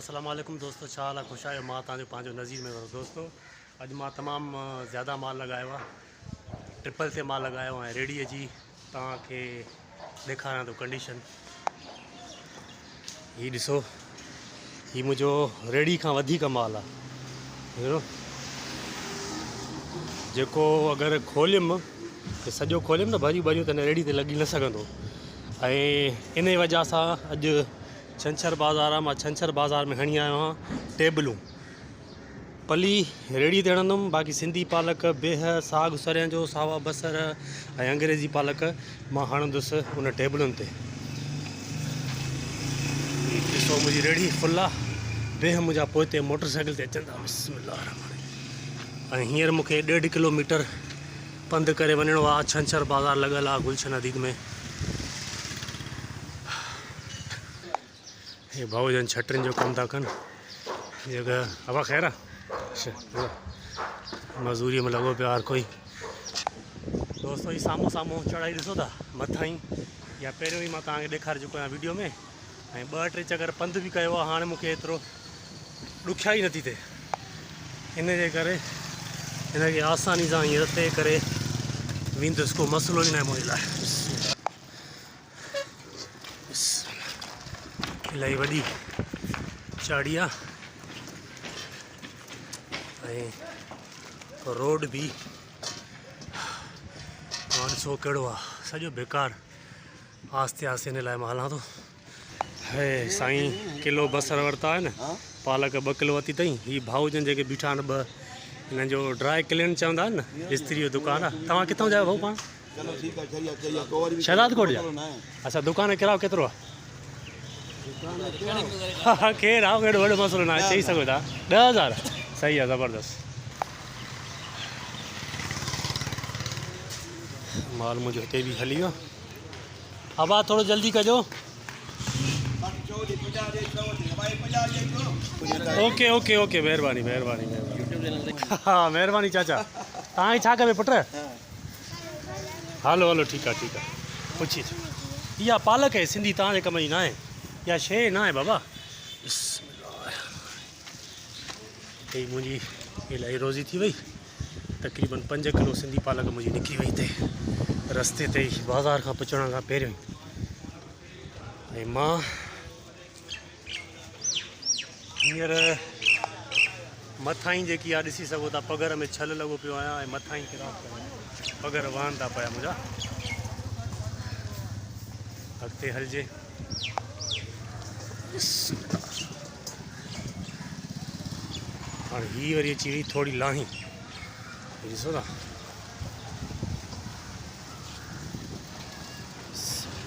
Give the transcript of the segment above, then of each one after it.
अस्सलाम वालेकुम दोस्तों, छा खुश आहियो। मां तव्हांजो पंहिंजो नज़ीर में वरो दोस्तों। अॼु मां तमामु ज़्यादा माल लॻायो आहे, ट्रिपल ते माल लॻायो ऐं रेडीअ जी तव्हांखे ॾेखारियां थो कंडीशन। हीअ ॾिसो, हीअ मुंहिंजो रेडी खां वधीक माल आहे। हेड़ो जेको अगरि खोलियुमि त सॼो खोलियुमि न भरियूं भरियूं त रेडी ते लॻी न सघंदो। ऐं इन वजह सां अॼु छंछरु बाज़ार आहे, मां छंछरु बाज़ार में हणी आयो आहियां टेबलूं। पली रेडी ते हणंदुमि, बाक़ी सिंधी पालक, बेह, साग सरियं जो, सावा बसर ऐं अंग्रेज़ी पालक मां हणंदुसि उन टेबलुनि ते। ॾिसो मुंहिंजी रेडी फुल आहे, बेह मुंहिंजा पोइते मोटरसाइकिल ते अचनि था। बिस्मिल्लाह। ऐं हींअर मूंखे 1.5 किलोमीटर पंधु करे वञिणो आहे। छंछरु बाज़ार लॻल आहे गुलशन अदीद में। हे भाऊजन छटरियुनि जो कमु था कनि। जगह हवा ख़ैर आहे, मज़दूरीअ में लॻो पियो हर कोई। दोस्तों, ही साम्हूं साम्हूं चढ़ाई ॾिसो था मथां ई, या पहिरियों ई मां तव्हांखे ॾेखारे चुको आहियां वीडियो में। ऐं 2-3 चकर पंधु बि कयो आहे। हाणे मूंखे एतिरो ॾुखियाई नथी थिए, इन जे करे हिनखे आसानी सां हीअं रस्ते करे वेंदुसि, को मसइलो ई न आहे मुंहिंजे लाइ। इलाही वॾी चाड़ी आहे ऐं रोड बि ॾिसो कहिड़ो आहे, सॼो बेकार। आस्ते आस्ते हिन लाइ मां हलां थो। हे साईं किलो बसर वरिता आहे न, पालक 2 किलो वरिती अथई। हीअ भाऊजन जेके बीठा आहिनि 2, हिननि जो ड्राई क्लीन चवंदा आहिनि न, इस्त्री जो दुकानु आहे। तव्हां किथां जा भाऊ पाण? शहदाद कोट जा। अच्छा, दुकान जो किरायो केतिरो आहे? हा केरु आहे, कहिड़ो वॾो मसइलो न आहे, चई सघो था। 10,000 सही आहे, ज़बरदस्त माल मुंहिंजो हिते बि हली वियो। अब थोरो जल्दी कजो। ओके ओके ओके, महिरबानी महिरबानी महिरबानी। हा महिरबानी चाचा। तव्हांखे छा खपे पुट? हलो हलो, ठीकु आहे ठीकु आहे। पुछी अचो, इहा पालक आहे सिंधी, तव्हांजे कम जी न आहे, इहा शइ न आहे बाबा। ही मुंहिंजी इलाही रोज़ी थी वई। तक़रीबन 5 किलो सिंधी पालक मुंहिंजी निकिरी वई हिते रस्ते ते ई, बाज़ार खां पहुचण खां पहिरियों ई। ऐं मां हींअर मथां ई जेकी आहे ॾिसी सघो था, पघर में छल लॻो पियो आहियां ऐं मथां ई ख़राबु पिया, पघर वहनि था पिया मुंहिंजा। अॻिते हलिजे। हाणे हीअ वरी अची वई थोरी लाही, ॾिसो था।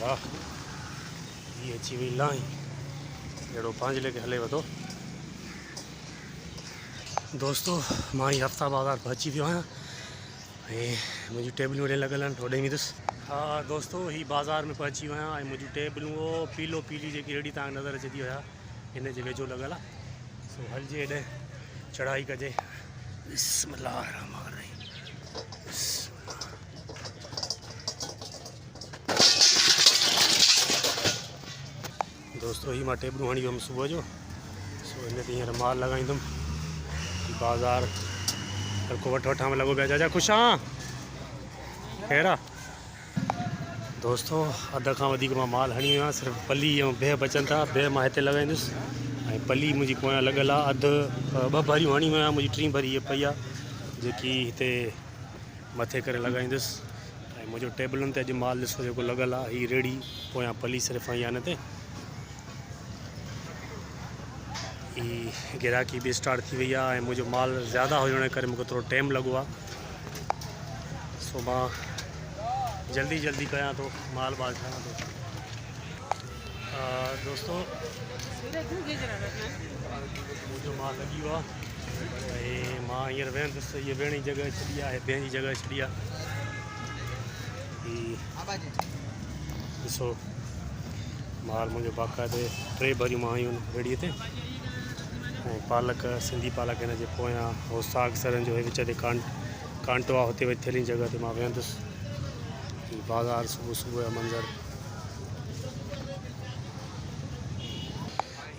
वाह, हीअ अची वई लाही, अहिड़ो पंहिंजे लेखे हले वठो। दोस्तों, मां ही हफ़्ता बाज़ार पहुची वियो आहियां ऐं मुंहिंजूं टेबलूं हेॾे लॻल आहिनि, होॾे वेंदुसि। हा दोस्तों, ही बाज़ार में पहुची वियो आहियां ऐं मुंहिंजूं टेबलूं पीलो पीली जेकी रेडी तव्हांखे नज़र अचे थी हुया, हिन जे वेझो लॻल आहे। सो हलिजे हेॾे, चढ़ाई कजे। बिस्मिल्लाह रहमान रहीम। दोस्तों, ही मां टेबलूं हणी वियुमि सुबुह जो। सो हिन ते हींअर माल लॻाईंदुमि। बाज़ार हल्को वठां में लॻो पिया। चाचा ख़ुशि आहियां? ख़ैरु आहे? दोस्तों, अध खां वधीक मां माल हणी वियो आहियां। सिर्फ़ु पली ऐं बेह बचनि था। बेह मां हिते लॻाईंदुसि ऐं पली मुंहिंजी पोयां लॻल आहे। 2 भरियूं हणी वियो आहियां, मुंहिंजी 3 भरी हीअ पई आहे जेकी हिते मथे करे लॻाईंदुसि। ऐं मुंहिंजो टेबलुनि ते अॼु माल ॾिसो जेको लॻल आहे, हीअ रेडी, पोयां पली सिर्फ़ु आई आहे हिन ते। ही ग्राहकी बि स्टार्ट थी वई आहे ऐं मुंहिंजो माल ज़्यादा हुजण जे करे मूंखे थोरो टाइम लॻो आहे। सो मां जल्दी जल्दी कयां थो, माल ठाहियां थो। दोस्तों, मुंहिंजो माल लॻी वियो आहे ऐं मां हींअर वेहंदुसि। हीअ वेहण जी जॻह छॾी आहे, बेहण जी जॻह छॾी आहे। ॾिसो माल मुंहिंजो बाक़ाइदे 3 भरियूं मां आयूं आहिनि रेडीअ ते। ऐं पालक, सिंधी पालक हिन जे पोयां, उहो साग सरनि जो विच ते कांटो आहे, हुते वेही थेली जॻह ते मां वेहंदुसि। बाज़ार सुबुह सुबुह जो मंज़रु।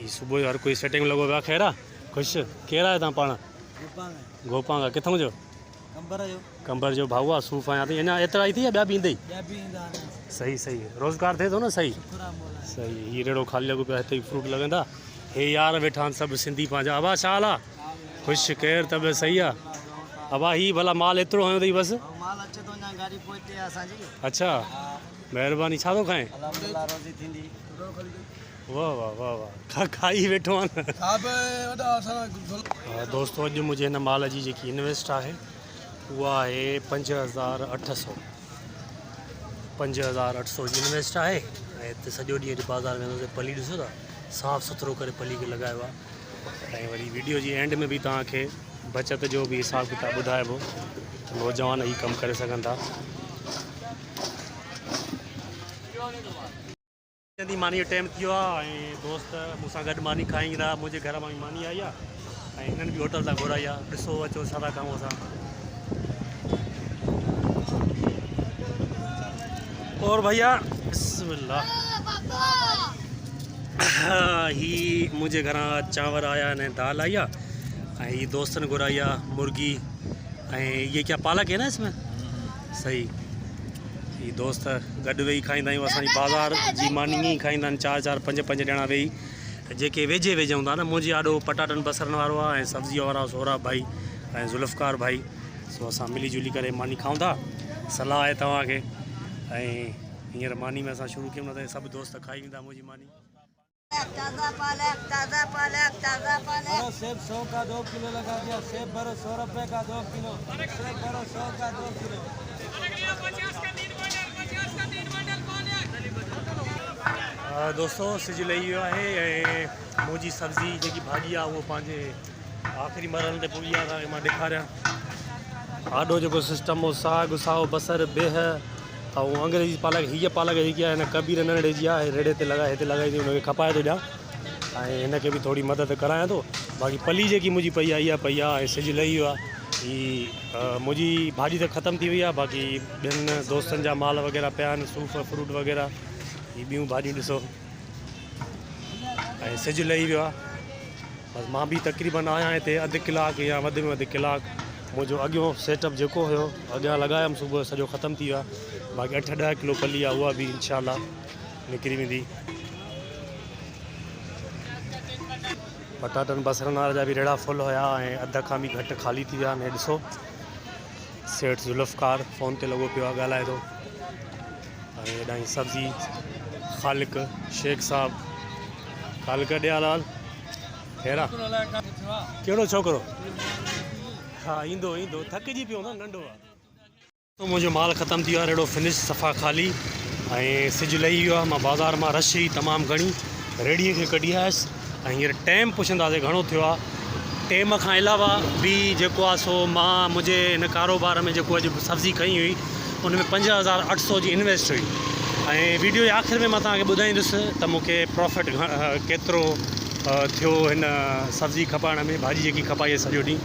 ही सुबुह जो हर कोई सेटिंग लॻो पियो आहे। ख़ैर आहे ख़ुशि केरु आहे तव्हां पाण? गोपांगा किथां जो? कंबर जो भाऊ आहे। सूफ़ आहियां थी अञा एतिरा ई थी या ॿिया बि ईंदई? सही सही रोज़गार थिए थो न सही सही। हीअ रेड़ो ख़ाली लॻो पियो आहे हिते ई फ्रूट लॻंदा। हे यार वेठा आहिनि सभु सिंधी पंहिंजा। अबा छा हाल आहे? ख़ुशि केरु तबियत सही आहे? अबा ही भला माल एतिरो हयो अथई बसि? अच्छा महिरबानी। छा थो खाए? वाह वाह वाह वाह खाई वेठो आहे न। दोस्तो अॼु मुंहिंजे हिन माल जी जेकी इन्वेस्ट आहे उहा आहे 5800 जी इन्वेस्ट आहे। ऐं हिते सॼो ॾींहुं अॼु बाज़ारि में वेंदोसीं। पली ॾिसो था साफ़ु सुथिरो करे पली खे लॻायो आहे। ऐं वरी वीडियो जी एंड में बि तव्हांखे बचति जो बि हिसाबु किताबु ॿुधाइबो त नौजवान ही कमु करे सघनि था। मानी जो टाइम थी वियो आहे ऐं दोस्त मूंसां गॾु मानी खाईंदा रहा। मुंहिंजे घर मां मानी आई आहे ऐं हिननि बि होटल तां घुराई आहे। ॾिसो अचो छा था खाऊं असां। और भैया बिस्मिल्लाह ही मुंहिंजे घरां चांवर आया आहिनि दाल आई आहे ऐं ही दोस्तनि घुराई आहे मुर्गी ऐं ये क्या पालक है ना इसमें? सही। ही दोस्त गॾु वेही खाईंदा आहियूं। असांजी बाज़ारि जी मानी ई खाईंदा आहिनि 4-4 5-5 ॼणा वेही जेके वेझे हूंदा न। मुंहिंजी आॾो पटाटनि बसरनि वारो आहे ऐं सब्ज़ीअ वारा सोहराब भाई ऐं ज़ुल्फ़कार भाई। सो असां मिली जुली करे मानी खाऊं था। सलाह आहे तव्हांखे। ऐं हींअर मानी में असां शुरू कयूं न त सभु दोस्त खाई वेंदा मुंहिंजी मानी। ताज़ा पालक सेब 100 का 2 किलो लगा दिया। सेब भरो 100 रुपये का 2 किलो। सेब भरो 100 का 2 किलो। दोस्तों सिज लही वियो आहे ऐं मुंहिंजी सब्ज़ी जेकी भाॼी आहे उहो पंहिंजे आख़िरी मरहले ते पुॼी आहे। तव्हांखे मां ॾेखारियां आॾो जेको सिस्टम हो साग साओ बसर बेह ऐं अंग्रेजी पालक। हीअ पालक जेकी आहे हिन कबीर नंढड़े जी आहे। रेड़े ते लॻाए हिते लॻाई थी हुनखे खपाए थो ॾियां ऐं हिनखे बि थोरी मदद करायां थो। बाक़ी पली जेकी मुंहिंजी पई आहे इहा पई आहे ऐं सिज लही वियो आहे। ही मुंहिंजी भाॼी त ख़तमु थी वई आहे। बाक़ी ॿियनि दोस्तनि जा माल वग़ैरह पिया आहिनि सूफ़ फ्रूट वग़ैरह। ही ॿियूं भाॼियूं ॾिसो ऐं सिज लही वियो आहे। बसि मां बि तक़रीबन आहियां हिते अधु कलाकु या वधि में वधि कलाकु। मुंहिंजो अॻियों सेटअप जेको हुयो अॻियां लॻायुमि सुबुह सॼो ख़तमु थी वियो आहे। बाक़ी 8-10 किलो पली आहे उहा बि इंशाल्लाह निकिरी वेंदी। पटाटनि बसरनि वारा जा बि रेड़ा फुल हुया ऐं अध खां बि घटि ख़ाली थी विया आहिनि। ॾिसो सेठ ज़ुल्फ़कार फ़ोन ते लॻो पियो आहे ॻाल्हाए थो ऐं हेॾां ई सब्ज़ी ख़ालिक शेख साहब ख़ालिक ॾिया लाल हेरा कहिड़ो छोकिरो? हा ईंदो थकिजी पियो न नंढो आहे। तो मुंहिंजो माल ख़तमु थी वियो आहे रेड़ो फिनिश सफ़ा ख़ाली ऐं सिज लही वियो आहे। मां बाज़ारि मां रश ई तमामु घणी रेड़ीअ खे कढी आयुसि ऐं हींअर टाइम पुछंदासीं घणो थियो आहे। टाइम खां अलावा बि जेको आहे सो मां मुंहिंजे हिन कारोबार में जेको अॼु सब्ज़ी खई हुई उन में 5800 जी इन्वेस्ट हुई ऐं वीडियो जे आख़िर में मां तव्हांखे ॿुधाईंदुसि त मूंखे प्रॉफिट केतिरो थियो हिन सब्ज़ी खपाइण में। भाॼी जेकी खपाई आहे सॼो ॾींहुं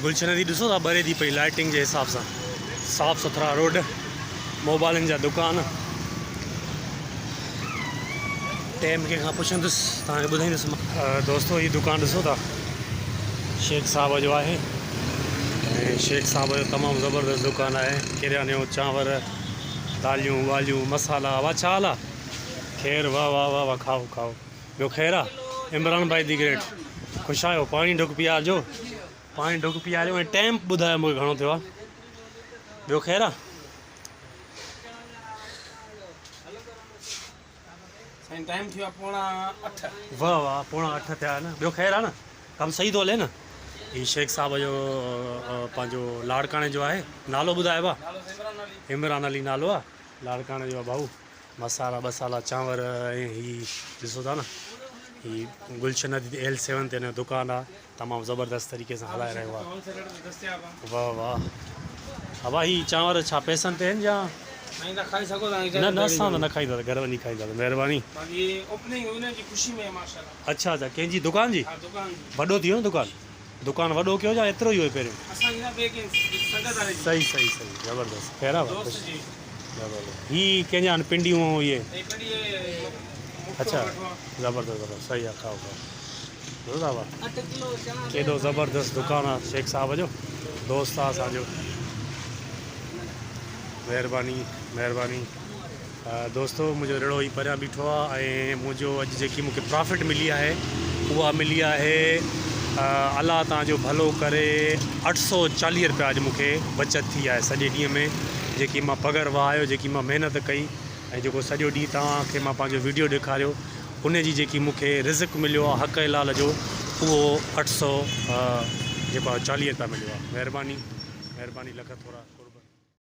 गुलशन जी ॾिसो था ॿरे थी पई लाइटिंग जे हिसाब सां। साफ़ु सुथरा रोड मोबाइलनि जा दुकान। टाइम कंहिंखां पुछंदुसि तव्हांखे ॿुधाईंदुसि मां। दोस्तो हीअ दुकानु ॾिसो था शेख साहब जो आहे ऐं शेख साहब जो तमामु ज़बरदस्त दुकानु आहे। किरयाने जो चांवर दालियूं वालियूं मसाला। वाह छा हाल आहे? ख़ैरु वाह वाह वाह वाह खाओ खाओ। ॿियो ख़ैरु आहे? इमरान भाई दी ग्रेट ख़ुशि आहियो? पाणी ढुक पीआरिजो पाणी ढुक पीआरियो ऐं टाइम ॿुधायो मूंखे घणो थियो आहे। ॿियो ख़ैरु आहे? टाइम थियो आहे 7:45। वाह वाह 7:45 थिया न। ॿियो ख़ैरु आहे न? कमु सही थो हले न? हीउ शेख साहब जो पंहिंजो लाड़काणे जो आहे नालो ॿुधायो आहे? इमरान अली नालो आहे लाड़काणे जो आहे भाऊ। मसाला बसाला चांवर ऐं हीअ ॾिसो था न हीअ गुलशन L7 ते हिन जो दुकानु आहे। तमामु ज़बरदस्त तरीक़े सां हलाए रहियो आहे। वाह वाह। हा भाई हीअ चांवर छा पैसनि ते आहिनि या न? असां त न खाईंदासीं घर वञी खाईंदासीं। महिरबानी। अच्छा कंहिंजी दुकान जी? वॾो थी वियो न दुकानु वॾो कयो या एतिरो ई हुयो पहिरियों? सही ज़बरदस्त। ख़ैरु आहे ज़बरदस्त। हीअ कंहिंजा आहिनि पिंडियूं? इहे अच्छा ज़बरदस्त ज़बरदस्त सही आहे खाओ ज़रूरु आहे 8 किलो चना केॾो ज़बरदस्त दुकानु आहे शेख साहब जो दोस्त आहे असांजो महिरबानी महिरबानी दोस्तो मुंहिंजो रेड़ो ई परियां बीठो आहे ऐं मुंहिंजो अॼु जेकी मूंखे प्रॉफिट मिली आहे उहा मिली आहे अलाह तव्हांजो भलो करे 840 रुपया अॼु मूंखे बचत थी आहे सॼे ॾींहं में जेकी मां पघर वहायो जेकी मां महिनत कई ऐं जेको सॼो ॾींहुं तव्हांखे मां पंहिंजो वीडियो ॾेखारियो उन जी जेकी मूंखे रिज़िक मिलियो आहे हक़ हलाल जो उहो 840 रुपया मिलियो आहे महिरबानी महिरबानी लख थोरा